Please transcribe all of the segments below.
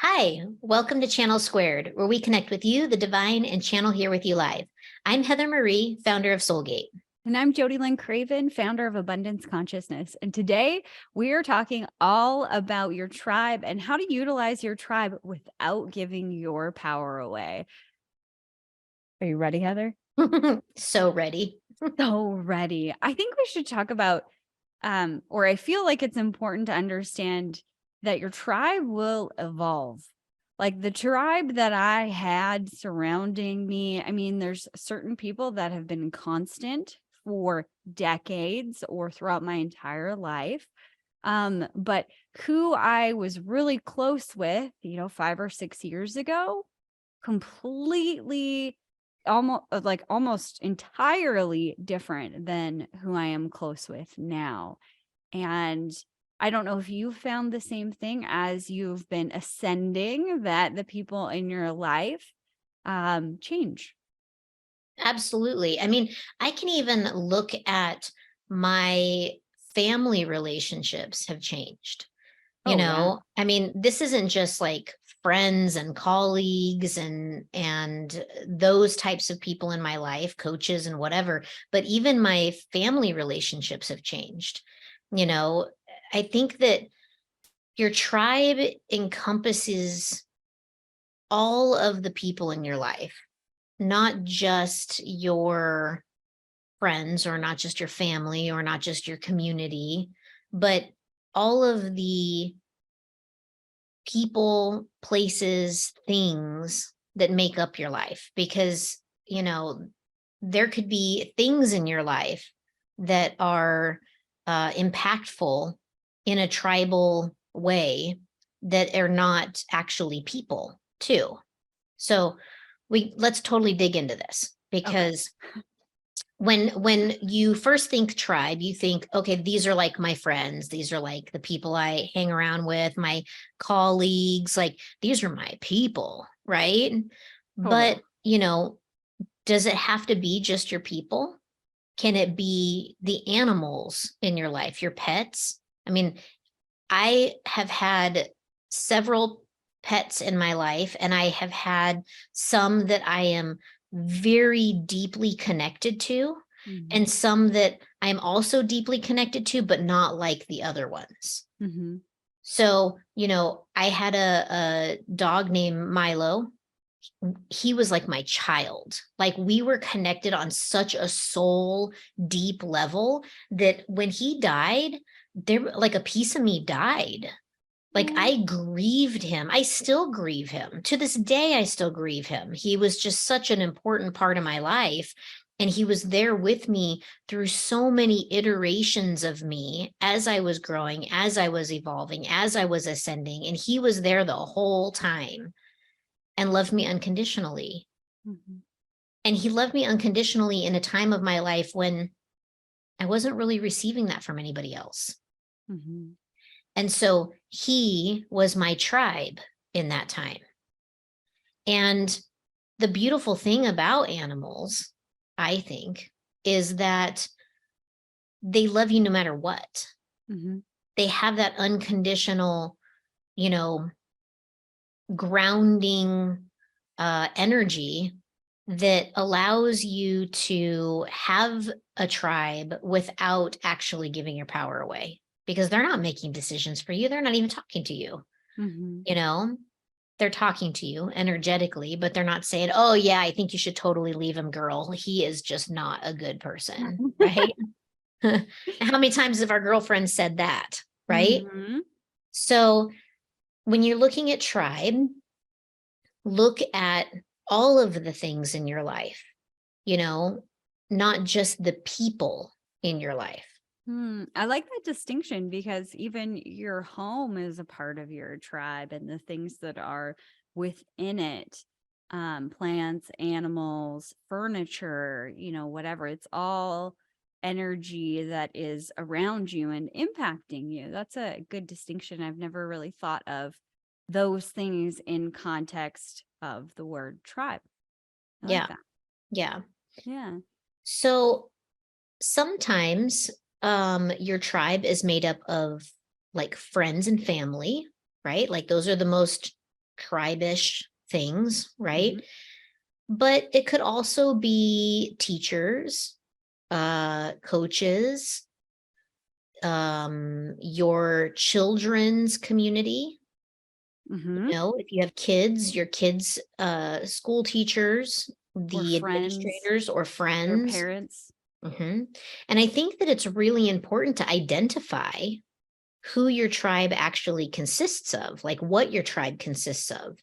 Hi, welcome to Channel Squared, where we connect with you, the divine, and channel here with you live. I'm Heather Marie, founder of Soulgate. And I'm Jody Lynn Craven, founder of Abundance Consciousness. And today we are talking all about your tribe and how to utilize your tribe without giving your power away. Are you ready, Heather? So ready. So ready. I think we should talk about, or I feel like it's important to understand that your tribe will evolve. Like the tribe that I had surrounding me, I mean, there's certain people that have been constant for decades or throughout my entire life. But who I was really close with, 5 or 6 years ago, completely almost entirely different than who I am close with now. And I don't know if you found the same thing as you've been ascending, that the people in your life change. Absolutely. I mean, I can even look at my family relationships have changed. Oh, yeah. I mean, this isn't just like friends and colleagues and those types of people in my life, coaches and whatever, but even my family relationships have changed. You know, I think that your tribe encompasses all of the people in your life, not just your friends or not just your family or not just your community, but all of the people, places, things that make up your life. Because, there could be things in your life that are impactful in a tribal way that are not actually people too. So let's totally dig into this, Okay. because when you first think tribe, you think, okay, these are like my friends, these are like the people I hang around with, my colleagues, like these are my people, right? Totally. But does it have to be just your people? Can it be the animals in your life, your pets? I mean, I have had several pets in my life, and I have had some that I am very deeply connected to, Mm-hmm. and some that I'm also deeply connected to, but not like the other ones. Mm-hmm. So, I had a dog named Milo. He was like my child. Like we were connected on such a soul deep level that when he died, there like a piece of me died. Like I grieved him. I still grieve him. To this day, I still grieve him. He was just such an important part of my life. And he was there with me through so many iterations of me as I was growing, as I was evolving, as I was ascending. And he was there the whole time and loved me unconditionally. Mm-hmm. And he loved me unconditionally in a time of my life when I wasn't really receiving that from anybody else. Mm-hmm. And so he was my tribe in that time. And the beautiful thing about animals, I think, is that they love you no matter what. Mm-hmm. They have that unconditional, you know, grounding energy that allows you to have a tribe without actually giving your power away, because they're not making decisions for you. They're not even talking to you. Mm-hmm. You know, they're talking to you energetically, but they're not saying, oh, yeah, I think you should totally leave him, girl. He is just not a good person. Right. How many times have our girlfriends said that? Right. Mm-hmm. So when you're looking at tribe, look at all of the things in your life, you know, not just the people in your life. I like that distinction because even your home is a part of your tribe and the things that are within it, plants, animals, furniture, whatever. It's all energy that is around you and impacting you. That's a good distinction. I've never really thought of those things in context of the word tribe. I like Yeah. that. Yeah. Yeah. So sometimes your tribe is made up of like friends and family, right? Like those are the most tribe-ish things, right? Mhm. But it could also be teachers, coaches, your children's community. Mhm. You know, if you have kids, your kids' school teachers, Or the friends, administrators or their friends. parents. Mhm. And I think that it's really important to identify who your tribe actually consists of, like what your tribe consists of.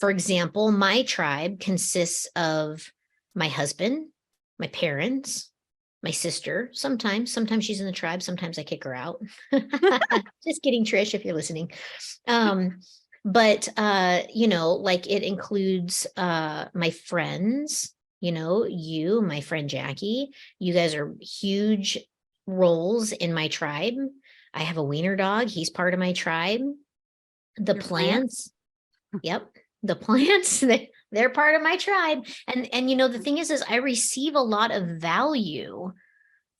For example, my tribe consists of my husband, my parents, my sister. Sometimes she's in the tribe. Sometimes I kick her out. Just kidding, Trish, if you're listening. Um, but like it includes my friends, you, my friend Jackie. You guys are huge roles in my tribe. I have a wiener dog. He's part of my tribe. The Your plants. plants. Yep. The plants, they're part of my tribe. And the thing is I receive a lot of value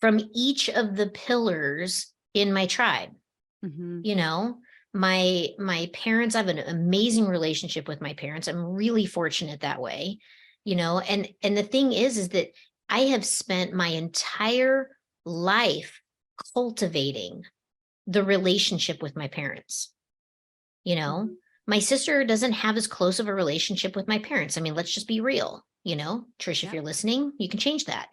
from each of the pillars in my tribe. Mhm. You know, my parents, I have an amazing relationship with my parents. I'm really fortunate that way, and the thing is that I have spent my entire life cultivating the relationship with my parents. You know, Mhm. my sister doesn't have as close of a relationship with my parents. I mean, let's just be real, Trish, if Yep. you're listening, you can change that.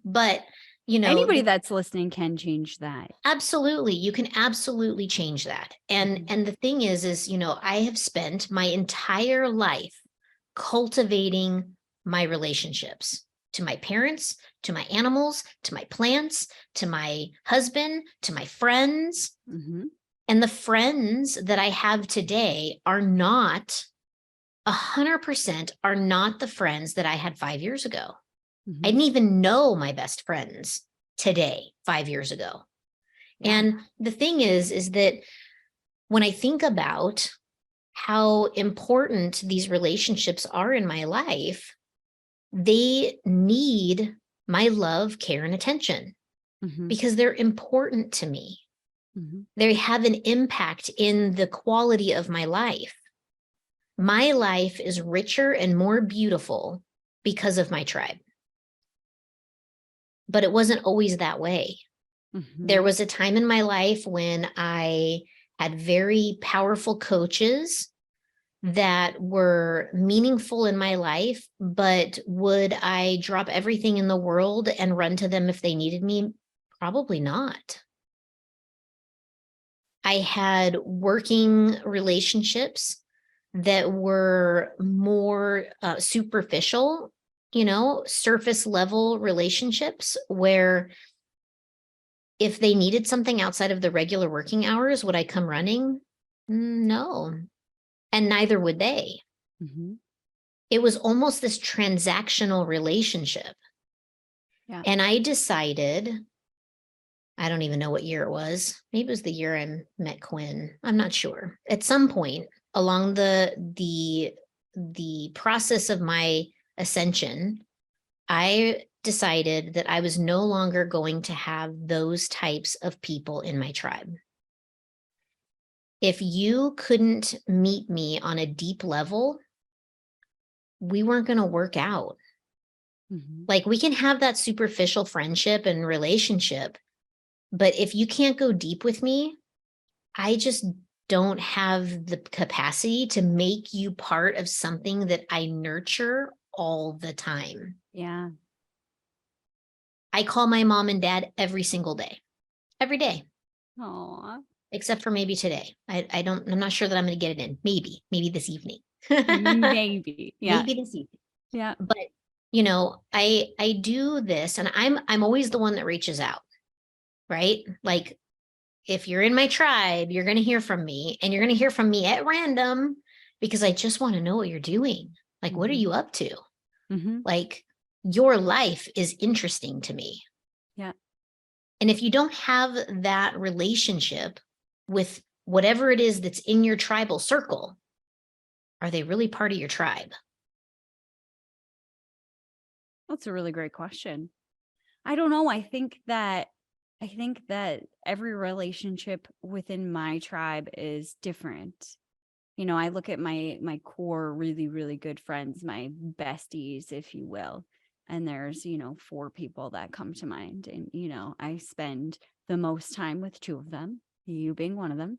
But, Anybody that's listening can change that. absolutely, you can absolutely change that. And Mhm. and the thing is, I have spent my entire life cultivating my relationships to my parents, to my animals, to my plants, to my husband, to my friends. Mhm. And the friends that I have today are not 100% are not the friends that I had 5 years ago. I Mhm. didn't even know my best friends today, 5 years ago. Yeah. And the thing is that when I think about how important these relationships are in my life, they need my love, care, and attention Mhm. because they're important to me. Mhm. They have an impact in the quality of my life. My life is richer and more beautiful because of my tribe. But it wasn't always that way. There Mhm. was a time in my life when I had very powerful coaches that were meaningful in my life, but would I drop everything in the world and run to them if they needed me? Probably not. I had working relationships that were more superficial, surface level relationships where if they needed something outside of the regular working hours, would I come running? No. And neither would they. Mhm. It was almost this transactional relationship. Yeah. And I decided, I don't even know what year it was. Maybe it was the year I met Quinn. I'm not sure. At some point along the process of my ascension, I decided that I was no longer going to have those types of people in my tribe. If you couldn't meet me on a deep level, we weren't going to work out. Mhm. Like we can have that superficial friendship and relationship, but if you can't go deep with me, I just don't have the capacity to make you part of something that I nurture all the time. Yeah. I call my mom and dad every single day, every day, Aw. except for maybe today. I'm not sure that I'm going to get it in. Maybe this evening. Maybe. Yeah. Maybe this evening. Yeah. But I do this and I'm always the one that reaches out, right? Like if you're in my tribe, you're going to hear from me and you're going to hear from me at random because I just want to know what you're doing. Like, what are Mhm. you up to? Mhm. Like, your life is interesting to me. Yeah. And if you don't have that relationship with whatever it is that's in your tribal circle, are they really part of your tribe? That's a really great question. I don't know. I think that every relationship within my tribe is different. I look at my core really, really good friends, my besties, if you will. And there's, 4 people that come to mind. And, I spend the most time with 2 of them, you being one of them.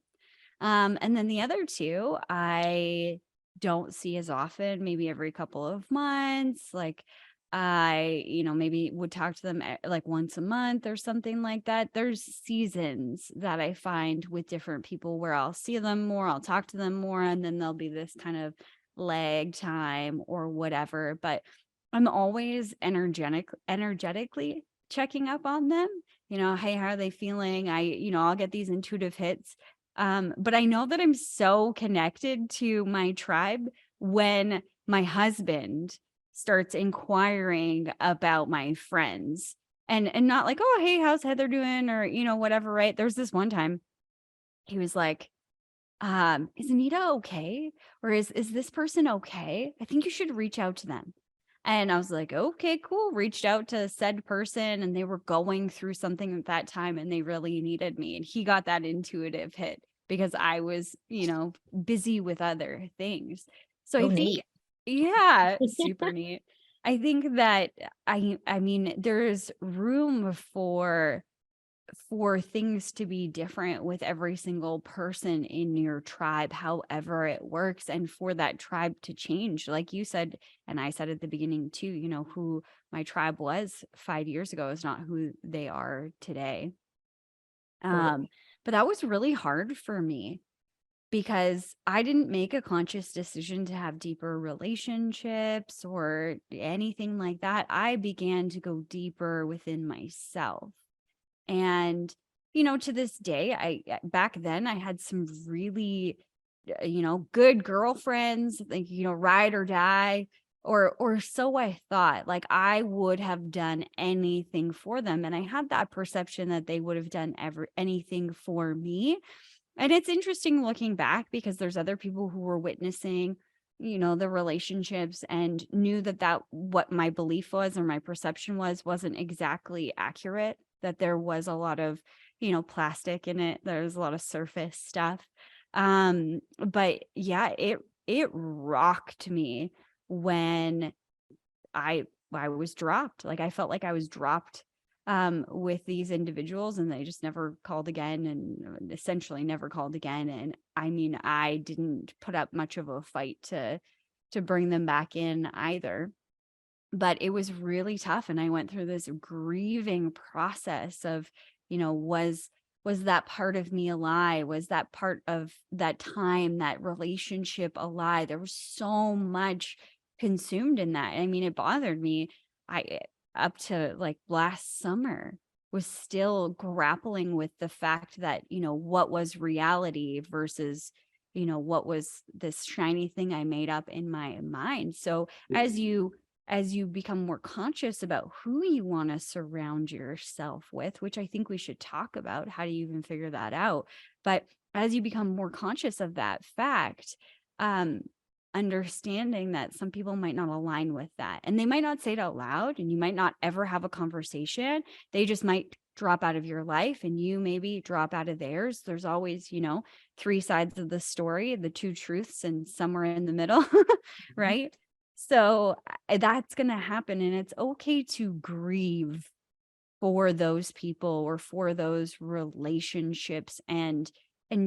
And then the other 2, I don't see as often, maybe every couple of months. Like I, maybe would talk to them like once a month or something like that. There's seasons that I find with different people where I'll see them more, I'll talk to them more, and then there'll be this kind of lag time or whatever. But I'm always energetically checking up on them. Hey, how are they feeling? I'll get these intuitive hits. But I know that I'm so connected to my tribe when my husband starts inquiring about my friends, and not like, oh, hey, how's Heather doing? Or, whatever, right? There's this one time he was like, is Anita okay? Or is this person okay? I think you should reach out to them. And I was like, okay, cool. Reached out to said person, and they were going through something at that time and they really needed me. And he got that intuitive hit because I was, busy with other things. So Oh, I think, neat. yeah, super neat. I think that I mean, there's room for things to be different with every single person in your tribe, however it works, and for that tribe to change. Like you said, and I said at the beginning too, who my tribe was 5 years ago is not who they are today. Totally. But that was really hard for me because I didn't make a conscious decision to have deeper relationships or anything like that. I began to go deeper within myself. And, to this day, back then I had some really, good girlfriends, like, ride or die, or so I thought. Like I would have done anything for them. And I had that perception that they would have done anything for me. And it's interesting looking back because there's other people who were witnessing, the relationships and knew that what my belief was or my perception wasn't exactly accurate, that there was a lot of, plastic in it. There's a lot of surface stuff. But yeah, it rocked me when I was dropped. Like I felt like I was dropped with these individuals, and they just never called again, and essentially never called again. And I mean, I didn't put up much of a fight to bring them back in either. But it was really tough, and I went through this grieving process of, was that part of me a lie? Was that part of that time, that relationship a lie? There was so much consumed in that. I mean, it bothered me. I Up to like last summer was still grappling with the fact that, what was reality versus, what was this shiny thing I made up in my mind. So as you become more conscious about who you want to surround yourself with, which I think we should talk about, how do you even figure that out? But as you become more conscious of that fact, understanding that some people might not align with that, and they might not say it out loud, and you might not ever have a conversation. They just might drop out of your life, and you maybe drop out of theirs. There's always, 3 sides of the story, the 2 truths, and somewhere in the middle, right? So that's going to happen. And it's okay to grieve for those people or for those relationships, and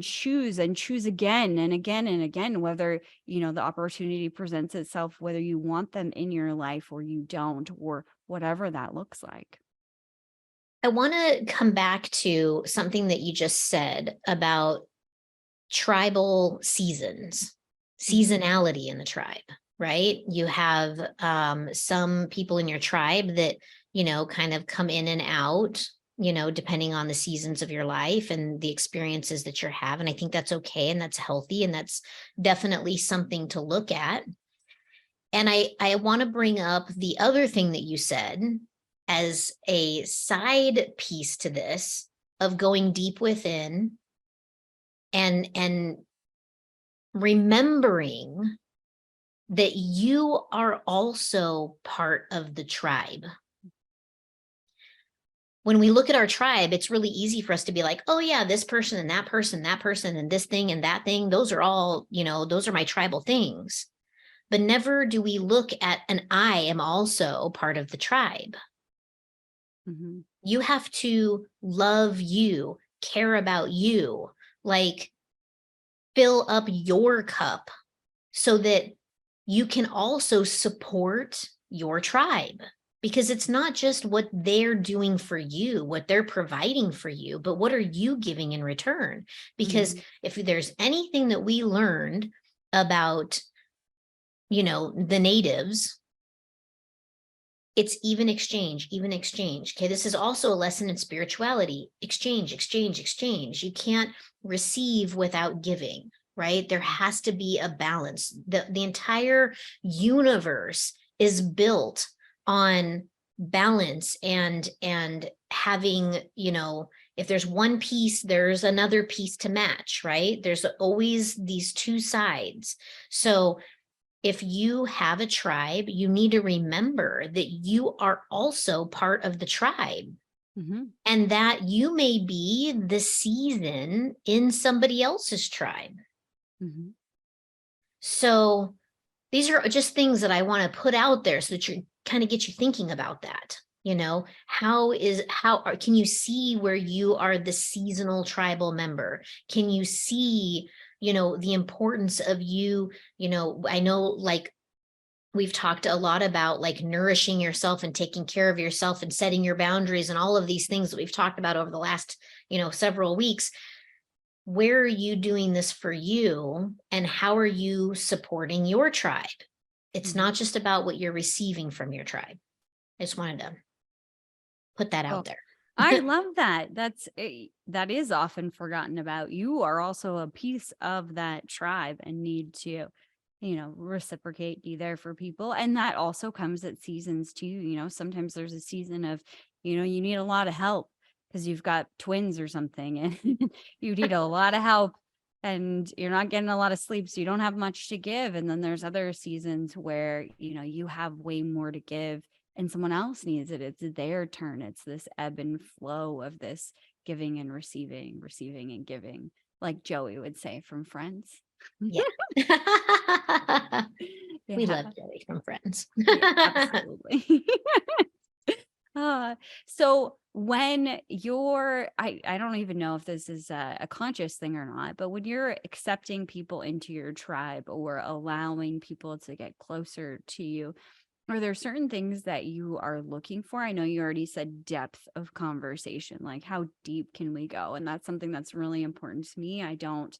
choose again and again and again, whether, the opportunity presents itself, whether you want them in your life or you don't, or whatever that looks like. I want to come back to something that you just said about tribal seasons, seasonality in the tribe, right? You have some people in your tribe that, kind of come in and out, depending on the seasons of your life and the experiences that you're having. I think that's okay, and that's healthy, and that's definitely something to look at. And I want to bring up the other thing that you said as a side piece to this, of going deep within and remembering that you are also part of the tribe. when we look at our tribe, it's really easy for us to be like, oh yeah, this person and that person, and this thing and that thing, those are all, those are my tribal things. But never do we look at, and I am also part of the tribe. Mm-hmm. You have to love you, care about you, like fill up your cup so that you can also support your tribe. Because it's not just what they're doing for you, what they're providing for you, but what are you giving in return? Because if there's anything that we learned about, the natives, it's even exchange. Okay, this is also a lesson in spirituality. Exchange, exchange, exchange. You can't receive without giving, right? There has to be a balance. The entire universe is built on balance and having, if there's one piece, there's another piece to match, right? There's always these two sides. So if you have a tribe, you need to remember that you are also part of the tribe, and that you may be the season in somebody else's tribe. So these are just things that I want to put out there so that you kind of get you thinking about that. Can you see where you are the seasonal tribal member? Can you see, the importance of you, I know, like, we've talked a lot about like nourishing yourself and taking care of yourself and setting your boundaries and all of these things that we've talked about over the last, several weeks. Where are you doing this for you, and how are you supporting your tribe? It's not just about what you're receiving from your tribe. I just wanted to put that out there. I love that. That is often forgotten about. You are also a piece of that tribe and need to, reciprocate, be there for people. And that also comes at seasons too. Sometimes there's a season of, you need a lot of help because you've got twins or something and you need a lot of help and you're not getting a lot of sleep. So you don't have much to give. And then there's other seasons where, you have way more to give and someone else needs it. It's their turn. It's this ebb and flow of this giving and receiving and giving, like Joey would say from Friends. Yeah. We love Joey from Friends. Absolutely. So when you're, I don't even know if this is a conscious thing or not, but when you're accepting people into your tribe or allowing people to get closer to you, are there certain things that you are looking for? I know you already said depth of conversation, like how deep can we go? And that's something that's really important to me. I don't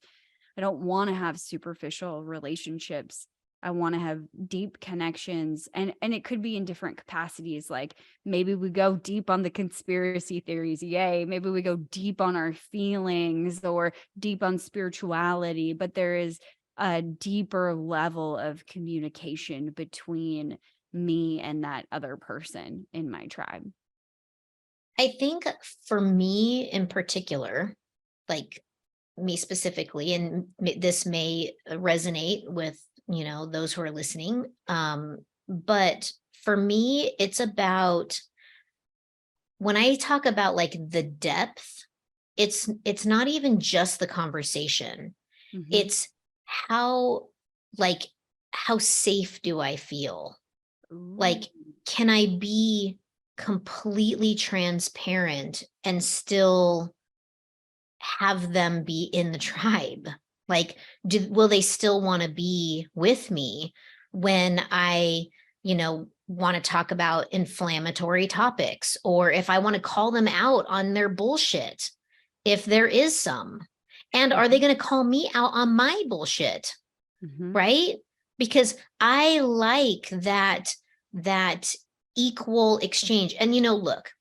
want to have superficial relationships. I want to have deep connections, and it could be in different capacities. Like maybe we go deep on the conspiracy theories. Yay. Maybe we go deep on our feelings or deep on spirituality, but there is a deeper level of communication between me and that other person in my tribe. I think for me in particular, like me specifically, and this may resonate with, those who are listening. But for me, it's about, when I talk about like the depth, it's not even just the conversation. It's how safe do I feel? Like, can I be completely transparent and still have them be in the tribe? Like, will they still want to be with me when I, want to talk about inflammatory topics, or if I want to call them out on their bullshit, if there is some? And are they going to call me out on my bullshit? Right? Because I like that equal exchange. And look,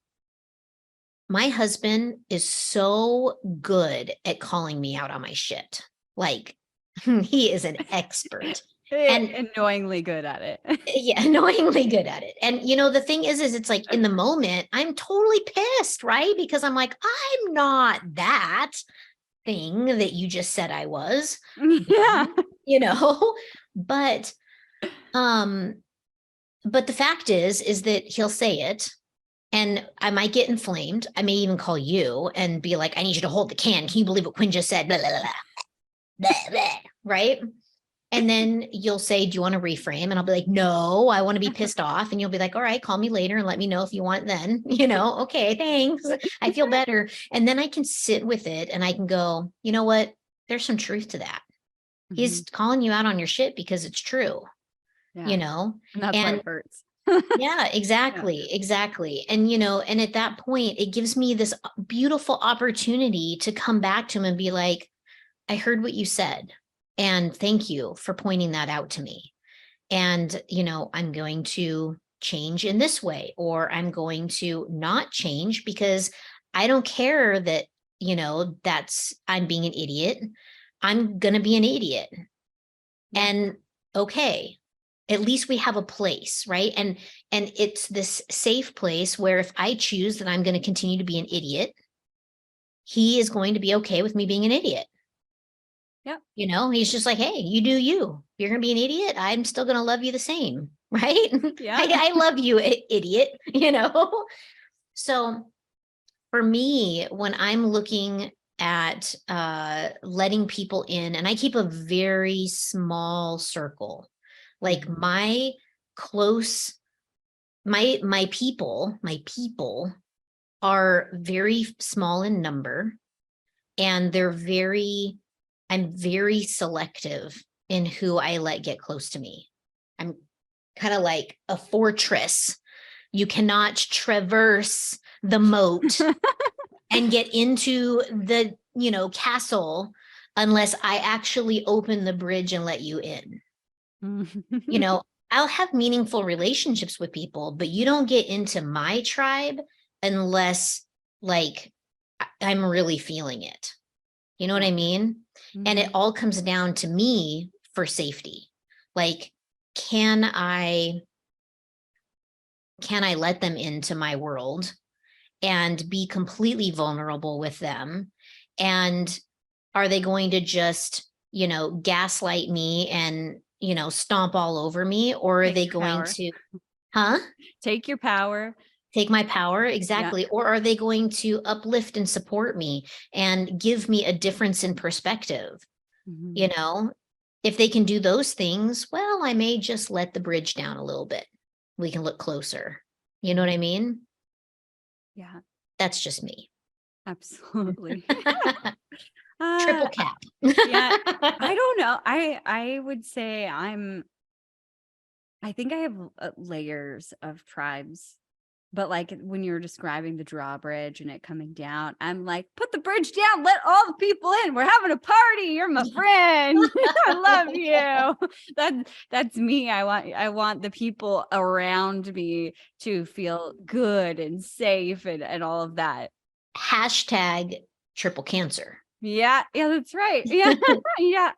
my husband is so good at calling me out on my shit. Like, he is an expert. And annoyingly good at it. Yeah, annoyingly good at it. And the thing is it's like in the moment, I'm totally pissed, right? Because I'm like, I'm not that thing that you just said I was. Yeah. But the fact is that he'll say it And I might get inflamed. I may even call you and be like, I need you to hold the can. Can you believe what Quinn just said? Blah, blah, blah, blah, blah, right? And then you'll say, do you want to reframe? And I'll be like, no, I want to be pissed off. And you'll be like, all right, call me later and let me know if you want then, okay, thanks. I feel better. And then I can sit with it and I can go, you know what? There's some truth to that. He's calling you out on your shit because it's true, Yeah. And that's why and it hurts. yeah, exactly. And, and at that point, it gives me this beautiful opportunity to come back to him and be like, I heard what you said. And thank you for pointing that out to me. And, I'm going to change in this way, or I'm going to not change because I don't care that, that's I'm being an idiot. I'm going to be an idiot. And okay, at least we have a place, right? And it's this safe place where if I choose that I'm going to continue to be an idiot, he is going to be okay with me being an idiot. Yep. He's just like, hey, you do you. You're going to be an idiot. I'm still going to love you the same, right? Yeah. I love you, idiot, So for me, when I'm looking at letting people in, and I keep a very small circle, like my close, my people are very small in number, and I'm very selective in who I let get close to me. I'm kind of like a fortress. You cannot traverse the moat and get into the, castle unless I actually open the bridge and let you in. I'll have meaningful relationships with people, but you don't get into my tribe unless like I'm really feeling it. You know what I mean? And it all comes down to me for safety. Like, can I let them into my world and be completely vulnerable with them? And are they going to just, gaslight me and, stomp all over me? Or are they going to, take your power? Take my power, exactly. Yeah. Or are they going to uplift and support me and give me a difference in perspective? If they can do those things, well, I may just let the bridge down a little bit. We can look closer. You know what I mean? Yeah. That's just me. Absolutely. Triple cap. Yeah. I don't know. I would say I think I have layers of tribes, but like when you're describing the drawbridge and it coming down, I'm like, put the bridge down, let all the people in. We're having a party. You're my friend. I love you. That's me. I want the people around me to feel good and safe and all of that. Hashtag triple cancer. Yeah, that's right. Yeah. Yeah.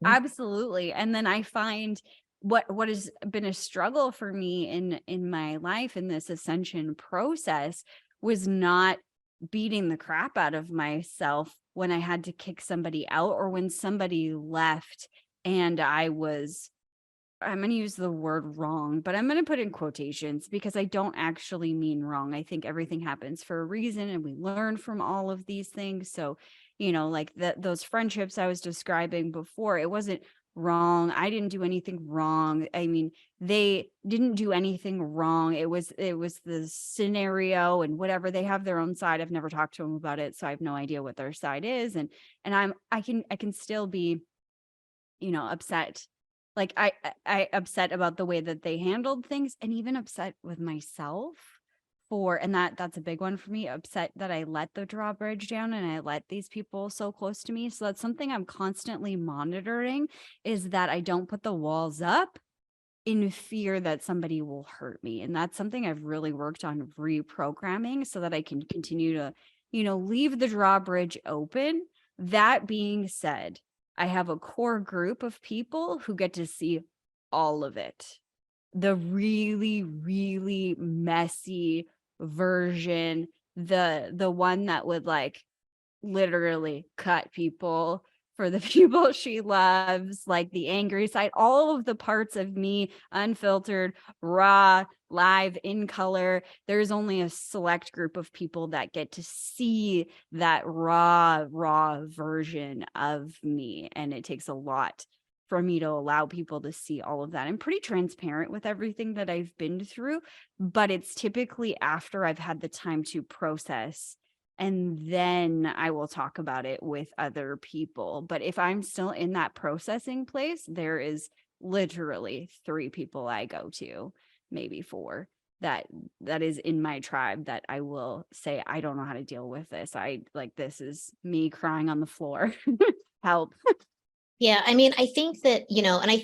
Absolutely. And then I find what has been a struggle for me in my life in this ascension process was not beating the crap out of myself when I had to kick somebody out or when somebody left and I'm going to use the word wrong, but I'm going to put in quotations because I don't actually mean wrong. I think everything happens for a reason and we learn from all of these things. So, like those friendships I was describing before, it wasn't wrong. I didn't do anything wrong. I mean, they didn't do anything wrong. It was the scenario and whatever. They have their own side. I've never talked to them about it, so I have no idea what their side is. And I can still be, upset. Like I upset about the way that they handled things and even upset with myself and that's a big one for me, upset that I let the drawbridge down and I let these people so close to me. So that's something I'm constantly monitoring, is that I don't put the walls up in fear that somebody will hurt me. And that's something I've really worked on reprogramming so that I can continue to, leave the drawbridge open. That being said, I have a core group of people who get to see all of it. The really, really messy version, the one that would like literally cut people for the people she loves, like the angry side, all of the parts of me, unfiltered, raw, live, in color. There's only a select group of people that get to see that raw version of me. And it takes a lot for me to allow people to see all of that. I'm pretty transparent with everything that I've been through, but it's typically after I've had the time to process, and then I will talk about it with other people. But if I'm still in that processing place, there is literally 3 people I go to, maybe 4, that is in my tribe that I will say, I don't know how to deal with this. This is me crying on the floor. Help. Yeah, I mean, I think that, and I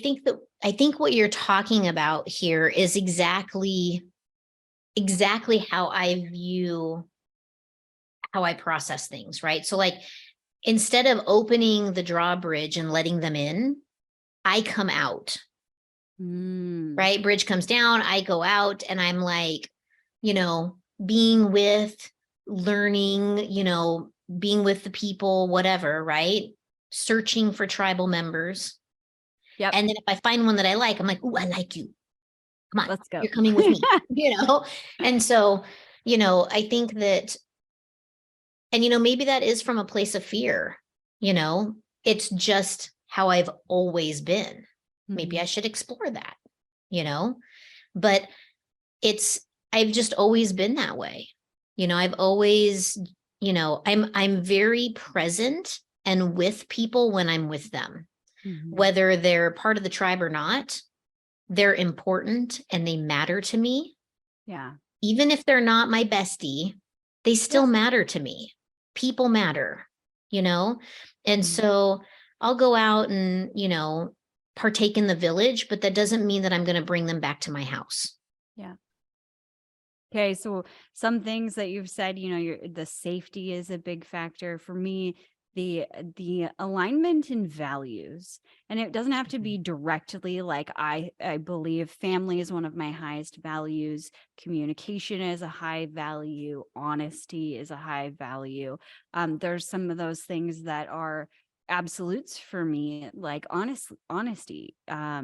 think what you're talking about here is exactly how I process things, right? So like, instead of opening the drawbridge and letting them in, I come out, right? Bridge comes down, I go out, and I'm like, being with, learning, being with the people, whatever, right? Searching for tribal members. Yep. And then if I find one that I like, I'm like, ooh, I like you. Come on, Let's go. you're coming with me, And so, I think that, and maybe that is from a place of fear, it's just how I've always been. Maybe I should explore that, but I've just always been that way. I've always, I'm very present and with people when I'm with them, whether they're part of the tribe or not. They're important and they matter to me. Yeah. Even if they're not my bestie, they still matter to me. People matter, and so I'll go out and, partake in the village, but that doesn't mean that I'm going to bring them back to my house. Yeah. Okay. So some things that you've said, the safety is a big factor for me. The alignment in values, and it doesn't have to be directly like I believe family is one of my highest values. Communication is a high value. Honesty is a high value. There's some of those things that are absolutes for me, like honesty. I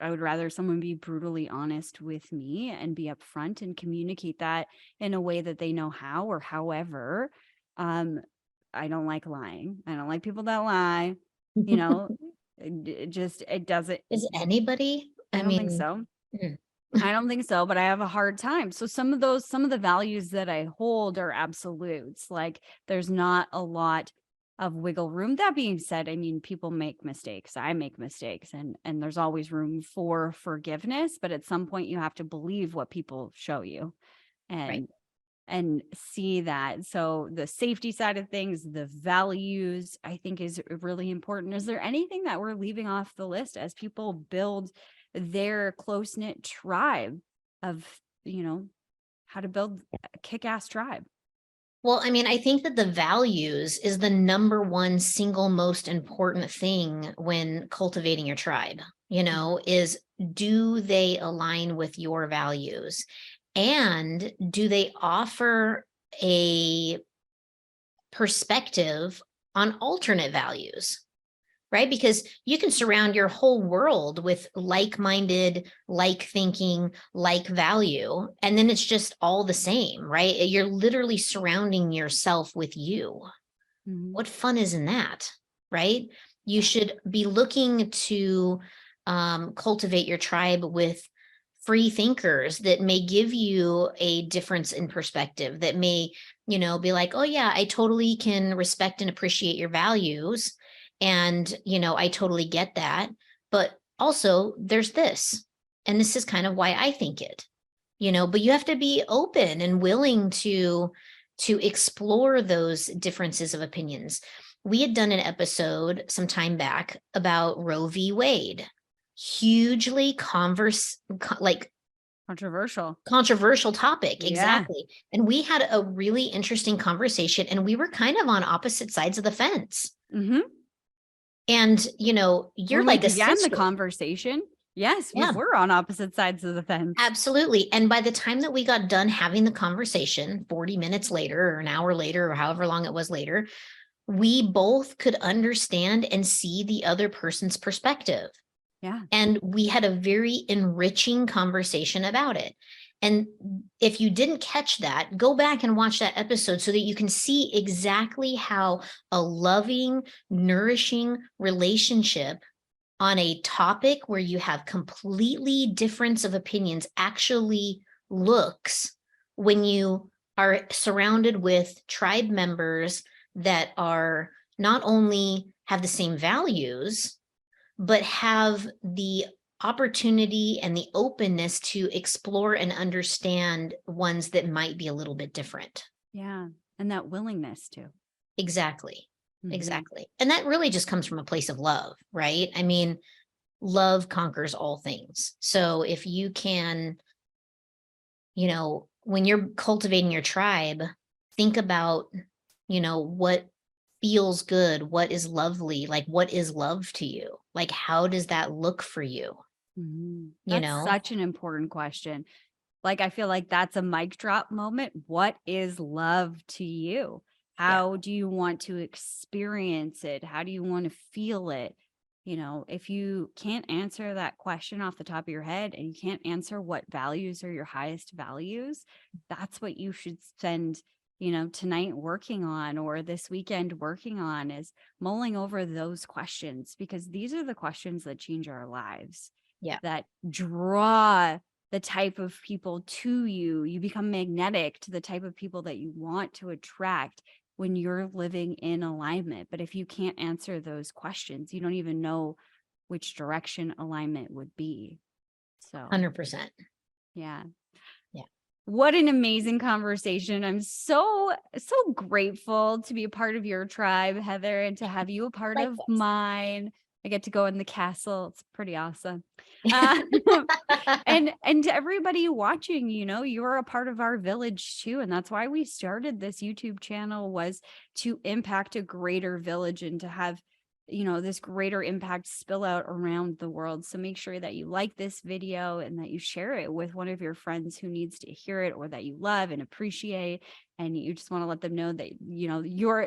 would rather someone be brutally honest with me and be upfront and communicate that in a way that they know how or however. I don't like lying. I don't like people that lie. It doesn't. Is anybody? I don't think so. I don't think so, but I have a hard time. So some of the values that I hold are absolutes. Like there's not a lot of wiggle room. That being said, I mean, people make mistakes. I make mistakes, and there's always room for forgiveness. But at some point, you have to believe what people show you, and see that. So the safety side of things, the values, I think is really important. Is there anything that we're leaving off the list as people build their close-knit tribe of, how to build a kick-ass tribe? Well, I mean, I think that the values is the number one single most important thing when cultivating your tribe, is do they align with your values? And do they offer a perspective on alternate values, right? Because you can surround your whole world with like-minded, like-thinking, like value, and then it's just all the same, right? You're literally surrounding yourself with you. What fun is in that, right? You should be looking to cultivate your tribe with free thinkers that may give you a difference in perspective, that may, be like, oh yeah, I totally can respect and appreciate your values. And, I totally get that. But also there's this, and this is kind of why I think it, but you have to be open and willing to explore those differences of opinions. We had done an episode some time back about Roe v. Wade. Hugely controversial topic. Yeah. Exactly. And we had a really interesting conversation, and we were kind of on opposite sides of the fence. And you're when like we a began sister. The conversation. Yes, Yeah. we were on opposite sides of the fence. Absolutely. And by the time that we got done having the conversation, 40 minutes later or an hour later or however long it was later, we both could understand and see the other person's perspective. Yeah. And we had a very enriching conversation about it. And if you didn't catch that, go back and watch that episode so that you can see exactly how a loving, nourishing relationship on a topic where you have completely difference of opinions actually looks when you are surrounded with tribe members that are not only have the same values, but have the opportunity and the openness to explore and understand ones that might be a little bit different. Yeah. And that willingness to. Exactly. Mhm. Exactly. And that really just comes from a place of love, right? I mean, love conquers all things. So if you can, when you're cultivating your tribe, think about, what feels good, what is lovely, like what is love to you? Like, how does that look for you? Mhm. You That's know? such an important question. Like, I feel like that's a mic drop moment. What is love to you? Yeah, How do you want to experience it? How do you want to feel it? If you can't answer that question off the top of your head and you can't answer what values are your highest values, that's what you should spend, tonight working on, or this weekend working on, is mulling over those questions, because these are the questions that change our lives, yeah, that draw the type of people to you. You become magnetic to the type of people that you want to attract when you're living in alignment. But if you can't answer those questions, you don't even know which direction alignment would be. So, 100%. yeah. Yeah. What an amazing conversation. I'm so grateful to be a part of your tribe, Heather, and to have you a part of Likewise. mine. I get to go in the castle. It's pretty awesome. Uh, and to everybody watching, you're a part of our village too. And that's why we started this YouTube channel, was to impact a greater village and to have, this greater impact spill out around the world. So make sure that you like this video and that you share it with one of your friends who needs to hear it, or that you love and appreciate. And you just want to let them know that,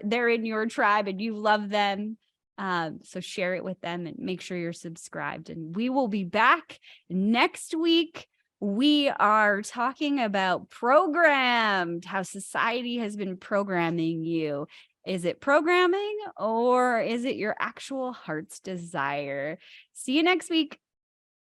they're in your tribe and you love them. So share it with them and make sure you're subscribed. And we will be back next week. We are talking about programmed, how society has been programming you. Is it programming, or is it your actual heart's desire? See you next week.